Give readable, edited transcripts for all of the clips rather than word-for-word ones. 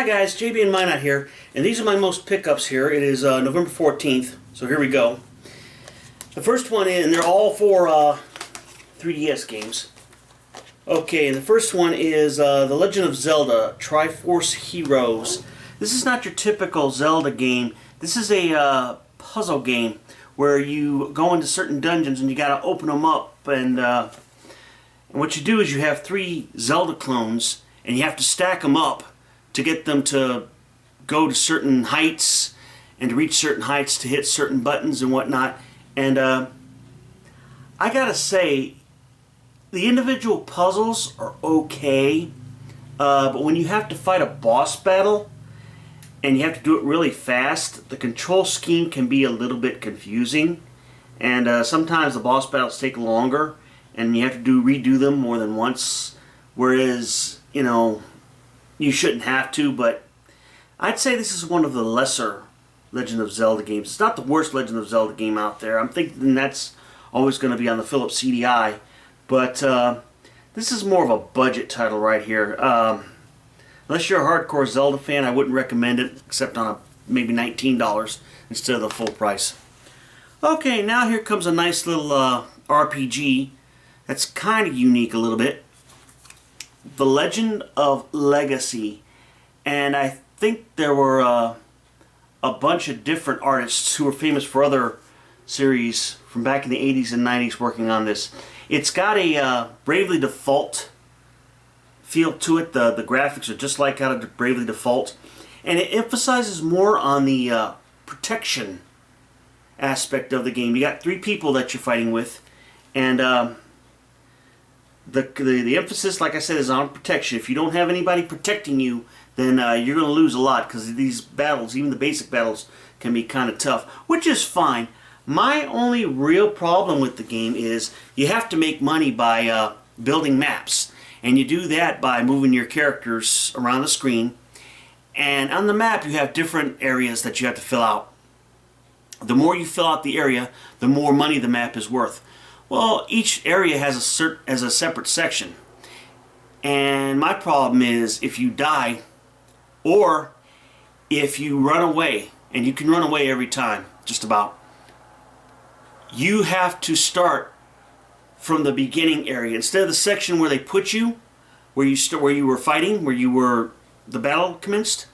Hi guys, JB and Minot here, and these are my most pickups here. It is November 14th, so here we go. The first one is, and they're all for 3DS games. Okay, and the first one is The Legend of Zelda Triforce Heroes. This is not your typical Zelda game. This is a puzzle game where you go into certain dungeons and you gotta open them up, and what you do is you have 3 Zelda clones and you have to stack them up to get them to go to certain heights and to reach certain heights to hit certain buttons and whatnot. And I gotta say, the individual puzzles are okay, but when you have to fight a boss battle and you have to do it really fast, the control scheme can be a little bit confusing, and sometimes the boss battles take longer and you have to redo them more than once, whereas, you know, you shouldn't have to. But I'd say this is one of the lesser Legend of Zelda games. It's not the worst Legend of Zelda game out there. I'm thinking that's always going to be on the Philips CDI, but this is more of a budget title right here. Unless you're a hardcore Zelda fan, I wouldn't recommend it, except on maybe $19 instead of the full price. Okay, now here comes a nice little RPG that's kind of unique a little bit. The Legend of Legacy. And I think there were a bunch of different artists who were famous for other series from back in the 80s and 90s working on this. It's got a Bravely Default feel to it. The graphics are just like out of Bravely Default, and it emphasizes more on the protection aspect of the game. You got 3 people that you're fighting with, and the emphasis, like I said, is on protection. If you don't have anybody protecting you, then you're going to lose a lot, because these battles, even the basic battles, can be kind of tough, which is fine. My only real problem with the game is you have to make money by building maps. And you do that by moving your characters around the screen. And on the map you have different areas that you have to fill out. The more you fill out the area, the more money the map is worth. Well, each area has a separate section. And my problem is if you die, or if you run away, and you can run away every time, just about, you have to start from the beginning area. Instead of the section where they put you, where you were fighting, where the battle commenced,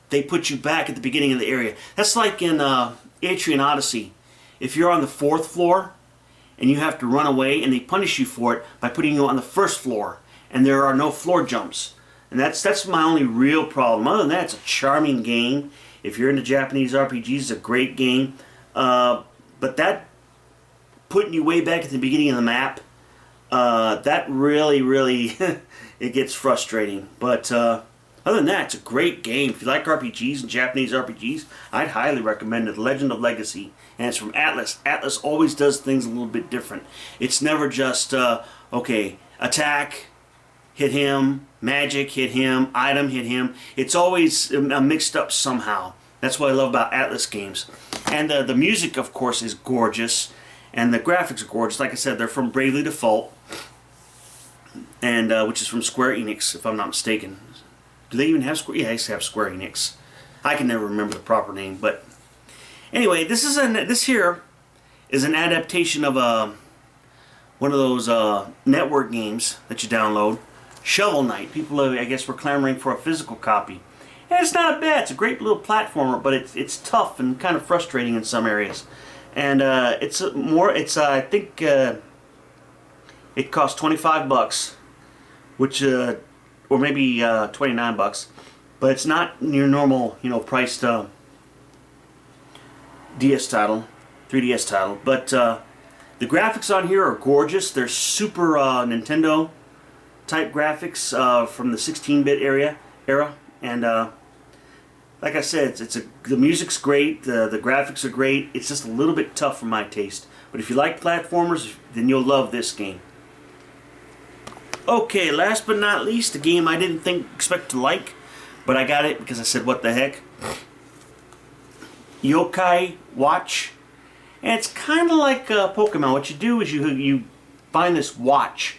they put you back at the beginning of the area. That's like in Etrian Odyssey. If you're on the 4th floor and you have to run away, and they punish you for it by putting you on the 1st floor, and there are no floor jumps. And that's my only real problem. Other than that, it's a charming game. If you're into Japanese RPGs, it's a great game. But that putting you way back at the beginning of the map, that really it gets frustrating. But other than that, it's a great game. If you like RPGs and Japanese RPGs, I'd highly recommend it. The Legend of Legacy, and it's from Atlus. Atlus always does things a little bit different. It's never just okay, attack, hit him, magic, hit him, item, hit him. It's always mixed up somehow. That's what I love about Atlus games. And the music, of course, is gorgeous. And the graphics are gorgeous. Like I said, they're from Bravely Default, and which is from Square Enix, if I'm not mistaken. Do they even have Square? Yeah, they have Square Enix. I can never remember the proper name, but anyway, this here is an adaptation of one of those network games that you download, Shovel Knight. People, I guess, were clamoring for a physical copy, and it's not bad. It's a great little platformer, but it's tough and kind of frustrating in some areas. And I think it costs $25, which or maybe $29, but it's not your normal, priced DS title, 3DS title. But the graphics on here are gorgeous. They're super Nintendo type graphics from the 16-bit era, and like I said, the music's great, the graphics are great. It's just a little bit tough for my taste. But if you like platformers, then you'll love this game. Okay, last but not least, a game I didn't expect to like, but I got it because I said, what the heck? Yokai Watch. And it's kind of like Pokemon. What you do is you find this watch,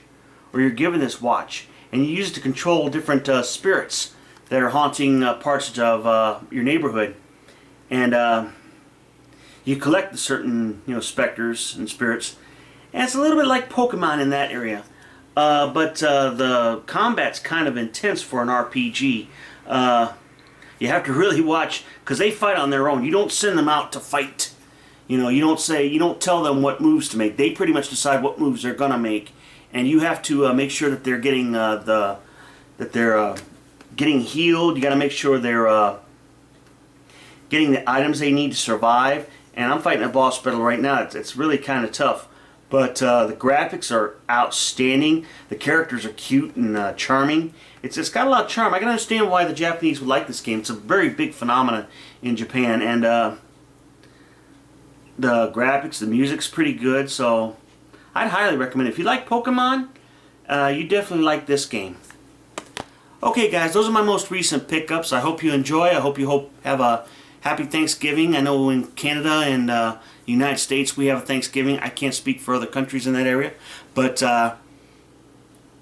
or you're given this watch, and you use it to control different spirits that are haunting parts of your neighborhood, and you collect the certain specters and spirits, and it's a little bit like Pokemon in that area. But the combat's kind of intense for an RPG. You have to really watch, because they fight on their own. You don't send them out to fight. You don't tell them what moves to make. They pretty much decide what moves they're gonna make, and you have to make sure that they're getting getting healed. You got to make sure they're getting the items they need to survive. And I'm fighting a boss battle right now. It's really kind of tough. But the graphics are outstanding. The characters are cute and charming. It's got a lot of charm. I can understand why the Japanese would like this game. It's a very big phenomenon in Japan. And the graphics, the music's pretty good. So I'd highly recommend it. If you like Pokemon, you definitely like this game. Okay guys, those are my most recent pickups. I hope you enjoy. I hope you have a happy Thanksgiving. I know in Canada and the United States we have a Thanksgiving. I can't speak for other countries in that area. But I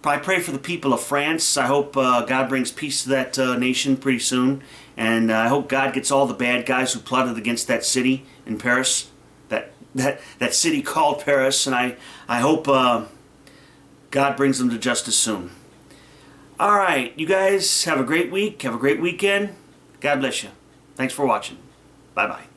pray for the people of France. I hope God brings peace to that nation pretty soon. And I hope God gets all the bad guys who plotted against that city in Paris. That city called Paris. And I hope God brings them to justice soon. Alright, you guys have a great week. Have a great weekend. God bless you. Thanks for watching. Bye-bye.